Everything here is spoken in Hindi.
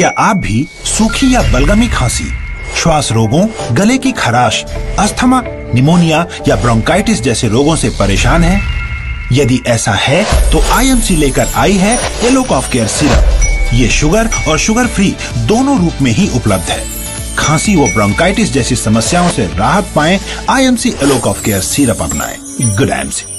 क्या आप भी सूखी या बलगमी खांसी, श्वास रोगों, गले की खराश, अस्थमा, निमोनिया या ब्रोंकाइटिस जैसे रोगों से परेशान हैं? यदि ऐसा है तो IMC लेकर आई है एलो कॉफ केयर सिरप। ये शुगर और शुगर फ्री दोनों रूप में ही उपलब्ध है। खांसी व ब्रोंकाइटिस जैसी समस्याओं से राहत पाएं, IMC एलो कॉफ केयर सिरप अपनाएं। Good IMC।